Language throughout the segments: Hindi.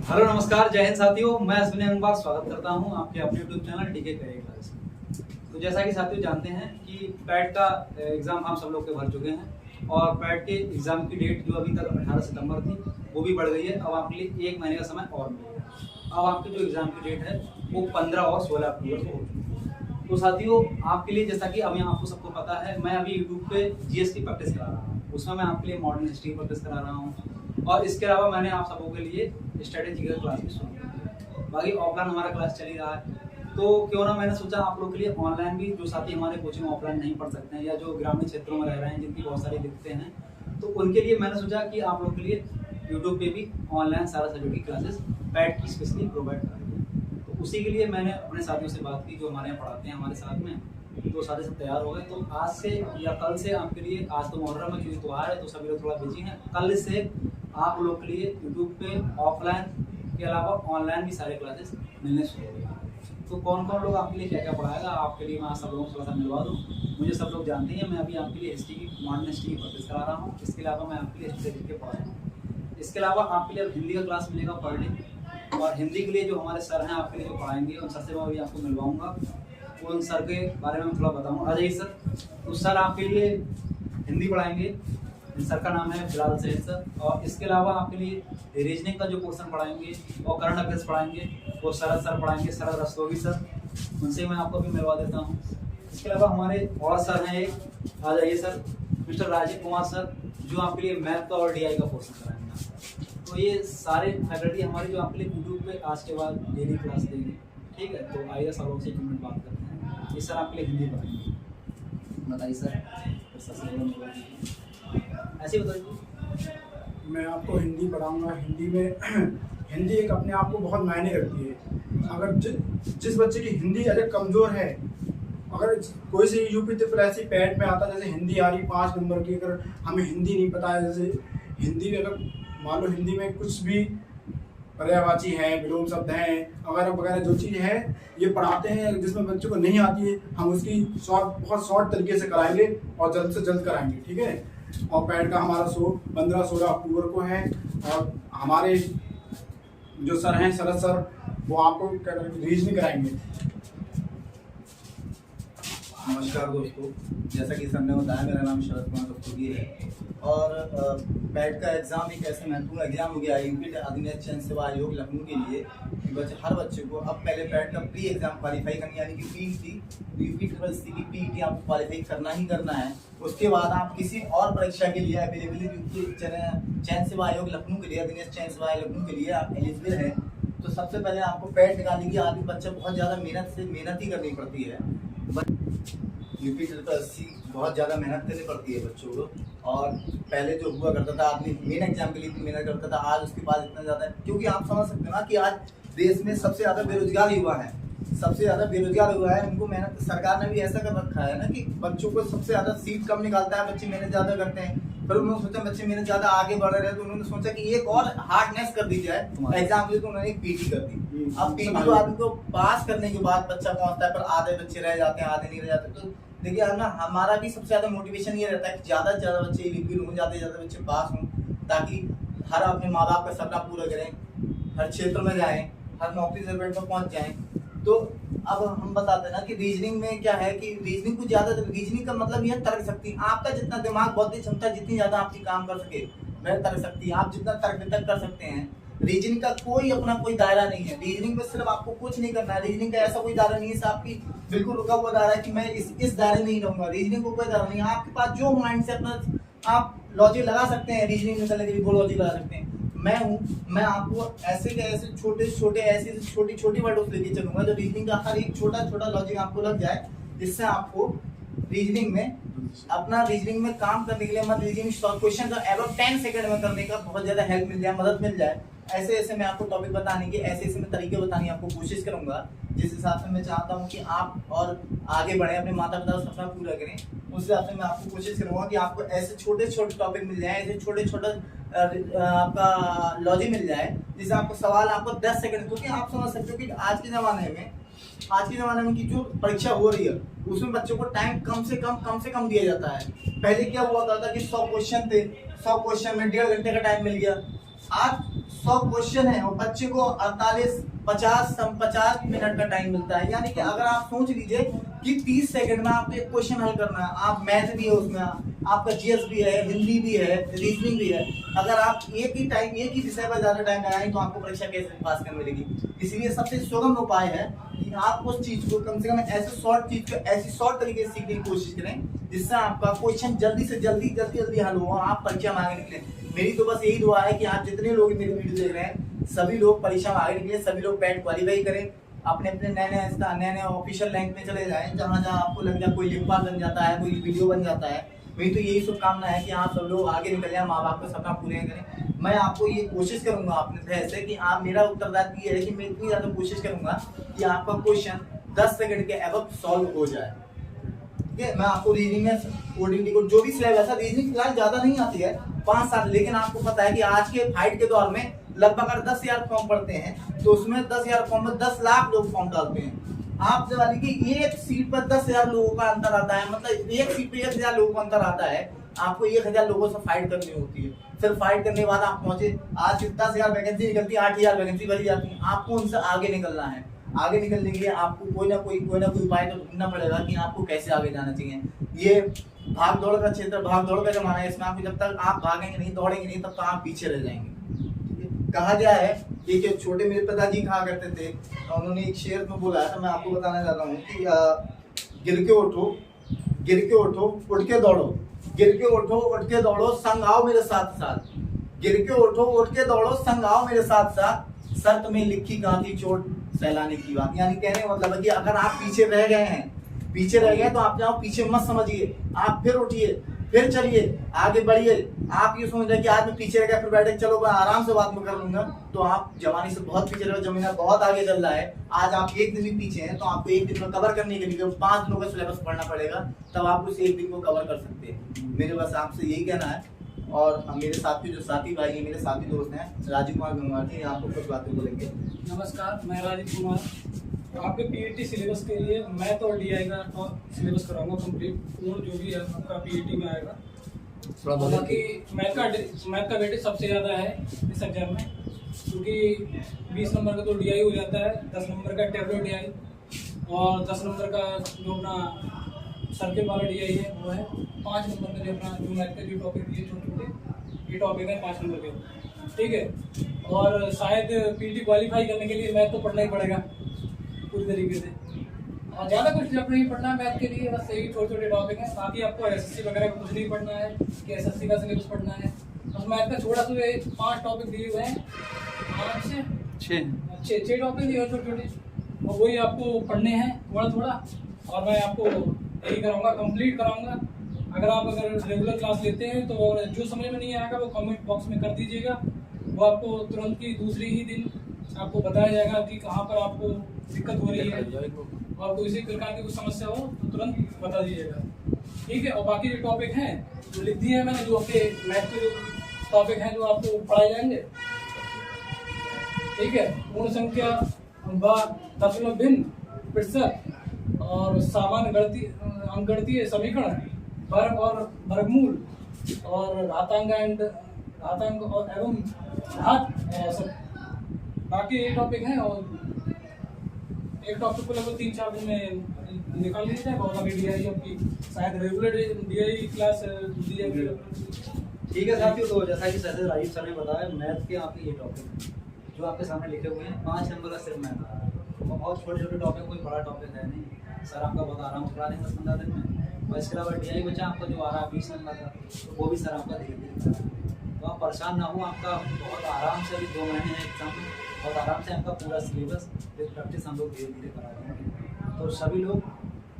हेलो नमस्कार, जय हिंद साथियों। मैं अश्विनी अंगबार स्वागत करता हूं आपके अपने YouTube channel DK career class में। तो जैसा कि साथियों जानते हैं कि पैट का एग्ज़ाम हम सब लोग के भर चुके हैं और पैट के एग्ज़ाम की डेट जो अभी तक 18 सितंबर थी वो भी बढ़ गई है। अब आपके लिए 1 महीने का समय और मिलेगा। अब आपकी जो एग्ज़ाम की डेट है वो 15 और 16 अक्टूबर को हो चुकी है। तो साथियों आपके लिए, जैसा कि अभी आपको सबको पता है, मैं अभी यूट्यूब पे जीएस की प्रैक्टिस करा रहा हूँ। उसमें मैं आपके लिए मॉडर्न हिस्ट्री की प्रैक्टिस करा रहा हूँ और इसके अलावा मैंने आप सबों के लिए स्ट्रेटेजिकल क्लास भी शुरू की। बाकी ऑफलाइन हमारा क्लास चल ही रहा है, तो क्यों ना मैंने सोचा आप लोग के लिए ऑनलाइन भी, जो साथी हमारे कोचिंग ऑफलाइन नहीं पढ़ सकते हैं या जो ग्रामीण क्षेत्रों में रह रहे हैं जिनकी बहुत सारी दिक्कतें हैं, तो उनके लिए मैंने सोचा कि आप लोग के लिए यूट्यूब पे भी ऑनलाइन सारा सब्जेक्ट की क्लासेस पैट की स्पेशली प्रोवाइड कराई। तो उसी के लिए मैंने अपने साथियों से बात की जो हमारे यहाँ पढ़ाते हैं हमारे साथ में। तो साथी सब तैयार हो गए, तो आज से या कल से आपके लिए, आज तो मुहर्रम में क्योंकि त्योहार है तो सभी लोग थोड़ा बिजी हैं, कल से आप लोग के लिए यूट्यूब पे ऑफलाइन के अलावा ऑनलाइन भी सारे क्लासेस मिलने शुरू हो गए। तो कौन कौन लोग आपके लिए क्या क्या पढ़ाएगा आपके लिए मैं सब लोगों को थोड़ा सा मिलवा दूँ। मुझे सब लोग जानते हैं, मैं अभी आपके लिए हिस्ट्री की, मॉडर्न हिस्ट्री की प्रैक्टिस करा रहा हूँ। इसके अलावा मैं आपके लिए हिस्ट्री के पढ़ा रहा हूँ। इसके अलावा आपके लिए हिंदी का क्लास मिलेगा पर डे, और हिंदी के लिए जो हमारे सर हैं आपके लिए जो पढ़ाएंगे उन सर से मैं अभी आपको मिलवाऊंगा। उन सर के बारे में थोड़ा बताऊंगा। आ जाइए सर। तो सर आपके लिए हिंदी पढ़ाएंगे, सर का नाम है बिलाल सैयद सर। और इसके अलावा आपके लिए रीजनिंग का जो पोर्शन पढ़ाएंगे और करंट अफेयर्स पढ़ाएंगे वो शरद सर पढ़ाएंगे, शरद रस्तोगी सर। उनसे मैं आपको भी मिलवा देता हूँ। इसके अलावा हमारे और सर हैं एक, आ जाइए sir, mister Rajiv Kumar sir, जो आपके लिए मैथ का और डीआई का पोर्शन कराएंगे आपका। तो ये सारे फैकल्टी हमारी जो आपके लिए यूट्यूब पे आज के बाद डेली क्लास देंगे, ठीक है। तो आइए सब लोग से 1 मिनट बात करते हैं। ये सर आपके लिए हिंदी पढ़ाएंगे, बताइए सर। ऐसे ही बताइए। मैं आपको हिंदी पढ़ाऊंगा। हिंदी में हिंदी एक अपने आप को बहुत मायने रखती है। अगर जिस बच्चे की हिंदी अगर कमज़ोर है, अगर कोई से यूपी ट्रिपल ऐसी पैट में आता है, जैसे हिंदी आ रही 5 नंबर की, अगर हमें हिंदी नहीं पता है, जैसे हिंदी में अगर मान लो हिंदी में कुछ भी पर्यायवाची है, विलोम शब्द हैं वगैरह वगैरह जो चीज़ है ये पढ़ाते हैं, जिसमें बच्चों को नहीं आती है हम उसकी बहुत शॉर्ट तरीके से कराएंगे और जल्द से जल्द कराएंगे, ठीक है। और पैट का हमारा शो 15-16 अक्टूबर को है। और हमारे जो सर हैं शरद सर, वो आपको रीजनिंग कराएंगे। नमस्कार दोस्तों, जैसा कि सर ने बताया, मेरा नाम शरद कुमार रस्तोगी है और पैट का एग्ज़ाम एक ऐसा महत्वपूर्ण एग्जाम हो गया है यूपी अधिनियम चयन सेवा आयोग लखनऊ के लिए कि हर बच्चे को अब पहले पैट का प्री एग्जाम क्वालिफाई करनी, यानी कि पीईटी, यूपी ट्रिपल सी की पीईटी आपको क्वालिफाई करना ही करना है। उसके बाद आप किसी और परीक्षा के लिए अवेलेबिलिटी चयन सेवा आयोग लखनऊ के लिए, अधिनियम चयन सेवा आयोग लखनऊ के लिए आप एलिजिबल हैं। तो सबसे पहले आपको पैट निकालने की आदमी बच्चा बहुत ज़्यादा मेहनत ही करनी पड़ती है। यूपी ट्रिपल सी बहुत ज़्यादा मेहनत करनी पड़ती है बच्चों को। और पहले जो हुआ करता था, आदमी मेन एग्जाम के लिए इतनी मेहनत करता था, आज उसके पास इतना ज़्यादा है, क्योंकि आप समझ सकते हो ना कि आज देश में सबसे ज़्यादा बेरोजगार युवा है, सबसे ज़्यादा बेरोजगार हुआ है। उनको मेहनत, सरकार ने भी ऐसा कर रखा है ना कि बच्चों को सबसे ज़्यादा सीट कम निकालता है, बच्चे मेहनत ज़्यादा करते हैं। फिर उन्होंने सोचा बच्चे मेहनत ज़्यादा आगे बढ़ रहे हैं, तो उन्होंने सोचा कि एक और हार्डनेस कर दी जाए एग्जाम के लिए, तो उन्होंने एक पीटी कर दी। अब पीटी को आदमी को पास करने के बाद बच्चा पहुँचता है, पर आधे बच्चे रह जाते हैं, आधे नहीं रह जाते। तो देखिए हम ना, हमारा भी सबसे ज़्यादा मोटिवेशन ये रहता है कि ज़्यादा से ज़्यादा बच्चे एलिजिबल हों, ज़्यादा से ज़्यादा बच्चे पास हों, ताकि हर अपने माँ बाप का सपना पूरा करें, हर क्षेत्र में जाएं, हर नौकरी सेगमेंट में पहुंच जाएं। तो अब हम बताते हैं ना कि रीजनिंग में क्या है कि रीजनिंग को ज़्यादा, रीजनिंग का मतलब यह तर्क शक्ति, आपका जितना दिमाग, बौद्धिक क्षमता जितनी ज़्यादा आपकी काम कर सके, वह तर्क शक्ति, आप जितना तर्क वितर्क कर सकते हैं। रीजनिंग का कोई अपना कोई दायरा नहीं है। रीजनिंग में सिर्फ आपको कुछ नहीं करना है। रीजनिंग का ऐसा कोई दायरा नहीं है आपकी बिल्कुल रुका हुआ दायरा है कि मैं इस दायरे में ही रहूंगा। रीजनिंग को कोई दायरा नहीं है। आपके पास जो माइंड से अपना आप लॉजिक लगा सकते हैं, रीजनिंग में चलने के लिए वो लॉजिक लगा सकते हैं। मैं आपको ऐसे के ऐसे छोटी छोटी वर्ड लेके चलूंगा जो रीजनिंग का हर एक छोटा छोटा लॉजिक आपको लग जाए, जिससे आपको रीजनिंग में काम करने के लिए, मतलब रीजनिंग क्वेश्चन का अबाउट 10 सेकंड में करने का बहुत ज्यादा हेल्प मिल जाए, मदद मिल जाए। ऐसे मैं आपको टॉपिक बताने के, ऐसे मैं तरीके बताने की आपको कोशिश करूंगा, जिस हिसाब से मैं चाहता हूं कि आप और आगे बढ़े, अपने माता पिता का सपना पूरा करें। उस हिसाब से मैं आपको कोशिश करूंगा कि आपको ऐसे छोटे छोटे टॉपिक मिल जाए, ऐसे छोटे छोटे आपका लॉजिक मिल जाए, जिससे आपको सवाल आपको 10 सेकंड, क्योंकि आप समझ सकते हो कि आज के ज़माने में की जो परीक्षा हो रही है उसमें बच्चों को टाइम कम से कम दिया जाता है। पहले क्या हुआ था कि 100 क्वेश्चन थे, 100 क्वेश्चन में 1.5 घंटे का टाइम मिल गया। आज 100 क्वेश्चन है और बच्चे को 50 मिनट का टाइम मिलता है। यानी कि अगर आप सोच लीजिए कि 30 सेकंड में आपको एक क्वेश्चन हल करना है, आप मैथ भी है उसमें, आपका जीएस भी है, हिंदी भी है, रीजनिंग भी है। अगर आप एक ही विषय पर ज्यादा टाइम लगाएंगे तो आपको परीक्षा कैसे पास करने मिलेगी। इसलिए सबसे सुगम उपाय है कि आप उस चीज को कम से कम ऐसे शॉर्ट तरीके से सीखने की कोशिश करें जिससे आपका क्वेश्चन जल्दी से जल्दी हल हो, आप परीक्षा में आगे निकले। मेरी तो बस यही दुआ है कि आप जितने लोग मेरी वीडियो देख रहे हैं सभी लोग परीक्षा में आगे निकले, सभी लोग पैट क्वालिफाई करें, अपने अपने नए नए ऑफिशियल रैंक में चले जाएं, जहाँ आपको लग जाए कोई लिखपाल बन जाता है, कोई वीडियो बन जाता है। मेरी तो यही शुभकामना है कि आप सब लोग आगे निकल जाए, माँ बाप का सपना पूरे करें। मैं आपको ये कोशिश करूंगा अपने तरह से कि आप, मेरा उत्तरदायित्व ये है कि मैं इतनी ज्यादा कोशिश करूंगा कि आपका क्वेश्चन 10 सेकंड के एबव सॉल्व हो जाए। ठीक है, मैं आपको रीजनिंग में ओडीटी को जो भी सिलेबस है, रीजनिंग फिलहाल ज्यादा नहीं आती है 5 साल, लेकिन आपको पता है कि आज के फाइट के दौर में लगभग अगर 10,000 फॉर्म पढ़ते हैं तो उसमें 10,000 फॉर्म में 10 लाख लोग फॉर्म डालते हैं। आप जब वाली कि एक सीट पर 10,000 लोगों का अंतर आता है, मतलब एक सीट पे 1,000 लोगों का अंतर आता है, आपको 1,000 लोगों से फाइट करनी होती है। फिर फाइट करने के बाद आप पहुंचे, आज 10,000 वैकेंसी निकलती है, 8,000 वैकेंसी भरी जाती है। आपको उनसे आगे निकलना है। आगे निकलने के लिए आपको कोई ना कोई उपाय तो ढूंढना पड़ेगा कि आपको कैसे आगे जाना चाहिए। ये भाग दौड़ का क्षेत्र, भाग दौड़ का जमाना है, इसमें आपको जब तक आप भागेंगे नहीं, दौड़ेंगे नहीं, तब तक आप पीछे रह जाएंगे। कहा गया है कि छोटे मेरे पिताजी कहा करते थे, उन्होंने एक शेर में बोला है, तो मैं आपको बताना चाहता हूँ कि गिर के उठो, उठ के दौड़ो, गिर के उठो, उठ के दौड़ो, संग आओ मेरे साथ साथ। गिर के उठो, उठ के दौड़ो, संग आओ मेरे साथ साथ, शर्त में लिखी गांधी चोट सहलाने की बात। यानी कहने का मतलब है कि अगर आप पीछे रह गए तो आप जाओ, पीछे मत समझिए, आप फिर उठिए, फिर चलिए, आगे बढ़िए। आप ये समझ रहे कि आज मैं पीछे रह गया फिर बैठे चलो मैं आराम से बात में कर लूंगा, तो आप जवानी से बहुत पीछे रहे हो, जमीन बहुत आगे चल रहा है। आज आप एक दिन भी पीछे हैं तो आपको एक दिन में कवर करने के लिए 5 दिनों का सिलेबस पढ़ना पड़ेगा, तब आप उस एक दिन को कवर कर सकते हैं। मेरे बस आपसे यही कहना है। और मेरे साथी जो साथी भाई हैं, मेरे साथी दोस्त हैं, राजीव कुमार गंगवार जी, आपको कुछ बातें बोलेंगे। नमस्कार, मैं राजीव कुमार आपके पीईटी सिलेबस के लिए मैथ और डीआई का सिलेबस कराऊंगा कंप्लीट, पूर्ण जो भी है आपका पीईटी में आएगा। बाकी मैथ का वेटेज सबसे ज़्यादा है इस एग्जाम में, क्योंकि 20 नंबर का तो डीआई हो जाता है, 10 नंबर का टेबलो डीआई और 10 नंबर का जो अपना सर्किल वाला डीआई है वो है, 5 नंबर का जो अपना जो मैथ के जो टॉपिक दिए छोटे ये टॉपिक है 5 नंबर के। ठीक है, और शायद पीईटी क्वालिफाई करने के लिए मैथ तो पढ़ना ही पड़ेगा पूरी तरीके से, और ज़्यादा कुछ जब नहीं पढ़ना है मैथ के लिए, बस यही छोटे टॉपिक हैं। बाकी आपको एसएससी वगैरह का कुछ नहीं पढ़ना है कि एसएससी का सिलेबस पढ़ना है, बस मैथ का छोटा सा 5 टॉपिक दिए हुए हैं, 5 से 6 टॉपिक दिए हुए छोटे, और वही आपको पढ़ने हैं थोड़ा, और मैं आपको यही कराऊंगा, कंप्लीट कराऊंगा। अगर रेगुलर क्लास लेते हैं तो जो समझ में नहीं आएगा वो कमेंट बॉक्स में कर दीजिएगा, वो आपको तुरंत की दूसरी ही दिन आपको बताया जाएगा कि कहाँ पर आपको दिक्कत हो रही है, और कोई इसी प्रकार की कुछ समस्या हो तो तुरंत बता दीजिएगा। ठीक है, और बाकी जो टॉपिक हैं जो लिख दिए हैं मैंने, जो आपके मैथ के जो टॉपिक हैं जो आपको पढ़ाए जाएंगे। ठीक है, पूर्ण संख्या, दशमलव भिन्न, प्रतिशत और सामान्य अंकगणितीय समीकरण, वर्ग और वर्गमूल और घातांक और एवं घात, सब बाकी ये टॉपिक हैं। और एक टॉपिक को लगभग 3-4 दिन में निकाल लीजिए जाएगा, और अभी डीआई आपकी शायद रेगुलर डीआई क्लास दी जाएगी। ठीक है साथियों, तो जैसा कि सर राजीव सर ने बताया, मैथ के आपके ये टॉपिक जो आपके सामने लिखे हुए हैं 5 नंबर का सिर्फ मैथ है, बहुत छोटे टॉपिक, कोई बड़ा टॉपिक है नहीं। सर आपका बहुत आराम से करा देंगे 10-15 दिन में। और इसके अलावा डीआई बचा आपका जो आ रहा है 20 नंबर का, तो वो भी सर आपका धीरे-धीरे, तो आप परेशान ना हो, आपका बहुत आराम से अभी 2 महीने हैं एग्जाम में, बहुत आराम से आपका पूरा सिलेबस विद प्रैक्टिस हम लोग धीरे-धीरे करा देंगे। तो सभी लोग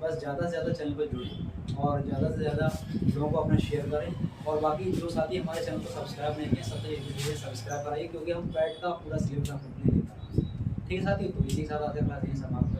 बस ज़्यादा से ज़्यादा चैनल पर जुड़ें और ज़्यादा से ज़्यादा लोगों को अपना शेयर करें, और बाकी जो साथी हमारे चैनल को सब्सक्राइब नहीं किए सबसे धीरे सब्सक्राइब कराइए, क्योंकि हम पैट का पूरा सिलेबस आपको नहीं देता। ठीक है साथियों, तो इसी के साथ आते हैं क्लास यहीं समाप्त।